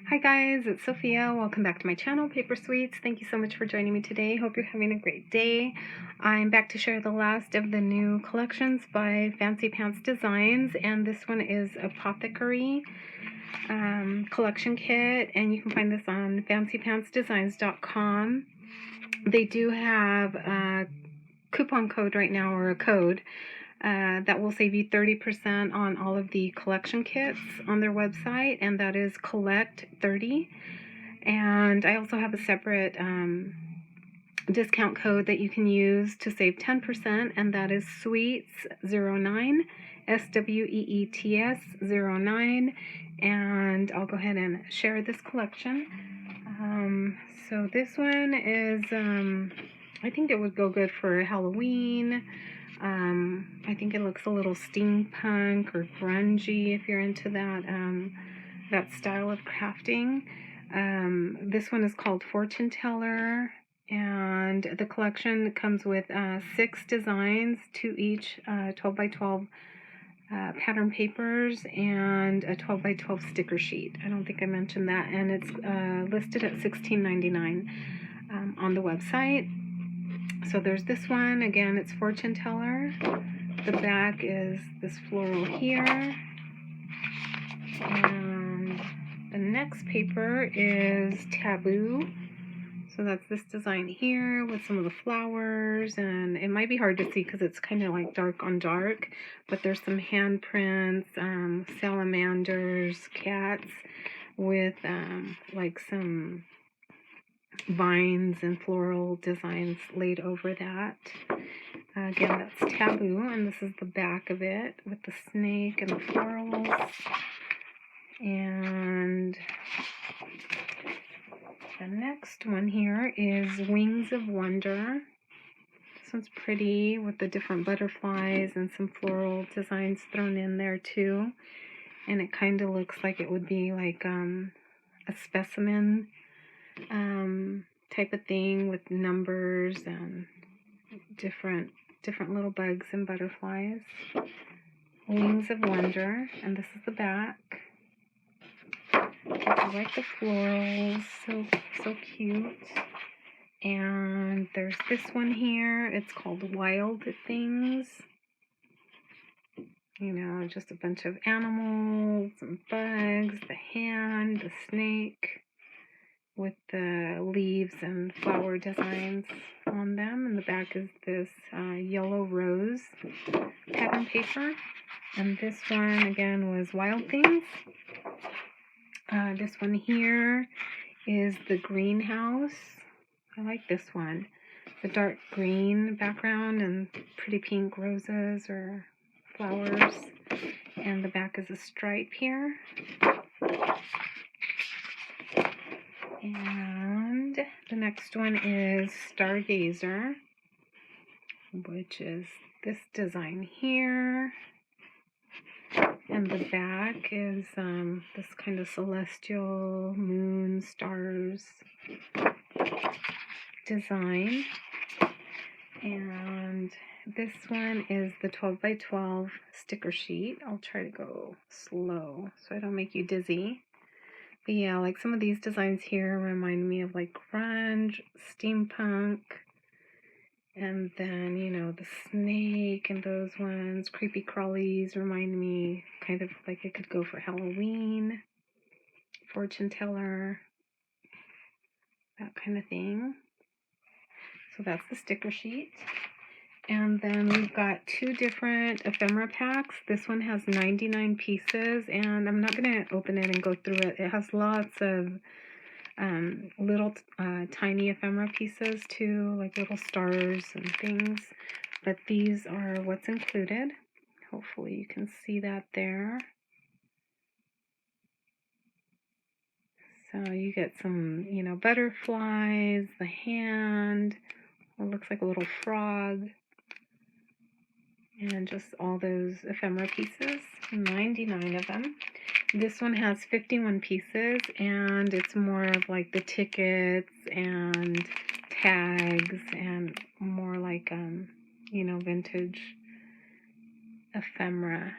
Hi guys, it's Sophia. Welcome back to my channel, Paper Sweets. Thank you so much for joining me today. Hope you're having a great day. I'm back to share the last of the new collections by Fancy Pants Designs, and this one is Apothecary collection kit, and you can find this on fancypantsdesigns.com. They do have a coupon code right now, or a code that will save you 30% on all of the collection kits on their website, and that is collect30. And I also have a separate discount code that you can use to save 10%, and that is sweets09, SWEETS09. And I'll go ahead and share this collection. So this one is, I think it would go good for Halloween. I think it looks a little steampunk or grungy if you're into that style of crafting. This one is called Fortune Teller, and the collection comes with 6 designs, 2 each 12 by 12 pattern papers, and a 12 by 12 sticker sheet. I don't think I mentioned that, and it's listed at $16.99 on the website. So there's this one. Again, it's Fortune Teller. The back is this floral here. And the next paper is Taboo. So that's this design here with some of the flowers. And it might be hard to see because it's kind of like dark on dark. But there's some handprints, salamanders, cats with like some vines and floral designs laid over that. Again, that's Taboo, and this is the back of it with the snake and the florals. And the next one here is Wings of Wonder. This one's pretty with the different butterflies and some floral designs thrown in there too. And it kind of looks like it would be like a specimen type of thing with numbers and different little bugs and butterflies. Wings of Wonder, and this is the back. I like the florals, so cute. And there's this one here. It's called Wild Things. You know, just a bunch of animals and bugs, the hand, the snake, with the leaves and flower designs on them. And the back is this yellow rose pattern paper. And this one, again, was Wild Things. This one here is the greenhouse. I like this one. The dark green background and pretty pink roses or flowers. And the back is a stripe here. And the next one is Stargazer, which is this design here. And the back is this kind of celestial moon stars design. And this one is the 12 by 12 sticker sheet. I'll try to go slow so I don't make you dizzy. But yeah, like some of these designs here remind me of like grunge, steampunk, and then, you know, the snake and those ones, creepy crawlies remind me kind of like it could go for Halloween, Fortune Teller, that kind of thing. So that's the sticker sheet. And then we've got 2 different ephemera packs. This one has 99 pieces, and I'm not going to open it and go through it. It has lots of little tiny ephemera pieces too, like little stars and things. But these are what's included. Hopefully you can see that there. So you get some, you know, butterflies, the hand, it looks like a little frog, and just all those ephemera pieces, 99 of them. This one has 51 pieces, and it's more of like the tickets and tags and more like, you know, vintage ephemera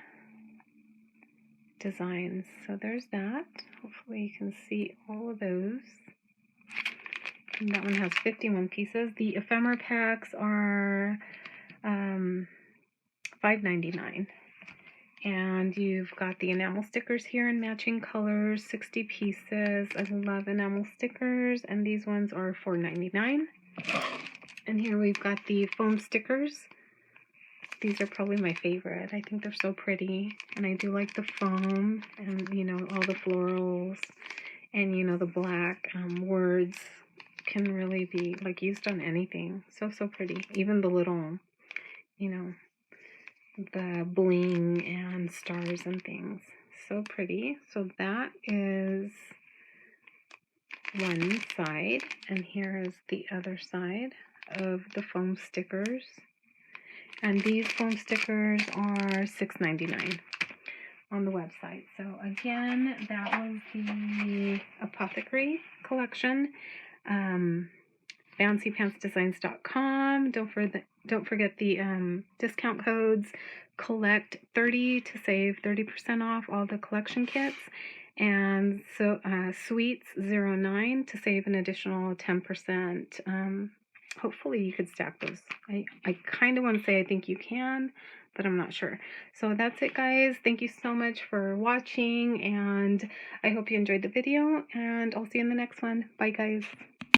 designs. So there's that. Hopefully you can see all of those. And that one has 51 pieces. The ephemera packs are $5.99. And you've got the enamel stickers here in matching colors, 60 pieces. I love enamel stickers, and these ones are $4.99. And here we've got the foam stickers. These are probably my favorite. I think they're so pretty, and I do like the foam and, you know, all the florals, and, you know, the black words can really be like used on anything. So pretty. Even the little, you know, the bling and stars and things. So pretty. So that is one side, and here is the other side of the foam stickers. And these foam stickers are $6.99 on the website. So again, that was the Apothecary collection. FancyPantsDesigns.com. Don't forget the discount codes. Collect 30 to save 30% off all the collection kits, and so Sweets 09 to save an additional 10%. Hopefully you could stack those. I kind of want to say I think you can, but I'm not sure. So that's it, guys. Thank you so much for watching, and I hope you enjoyed the video, and I'll see you in the next one. Bye, guys.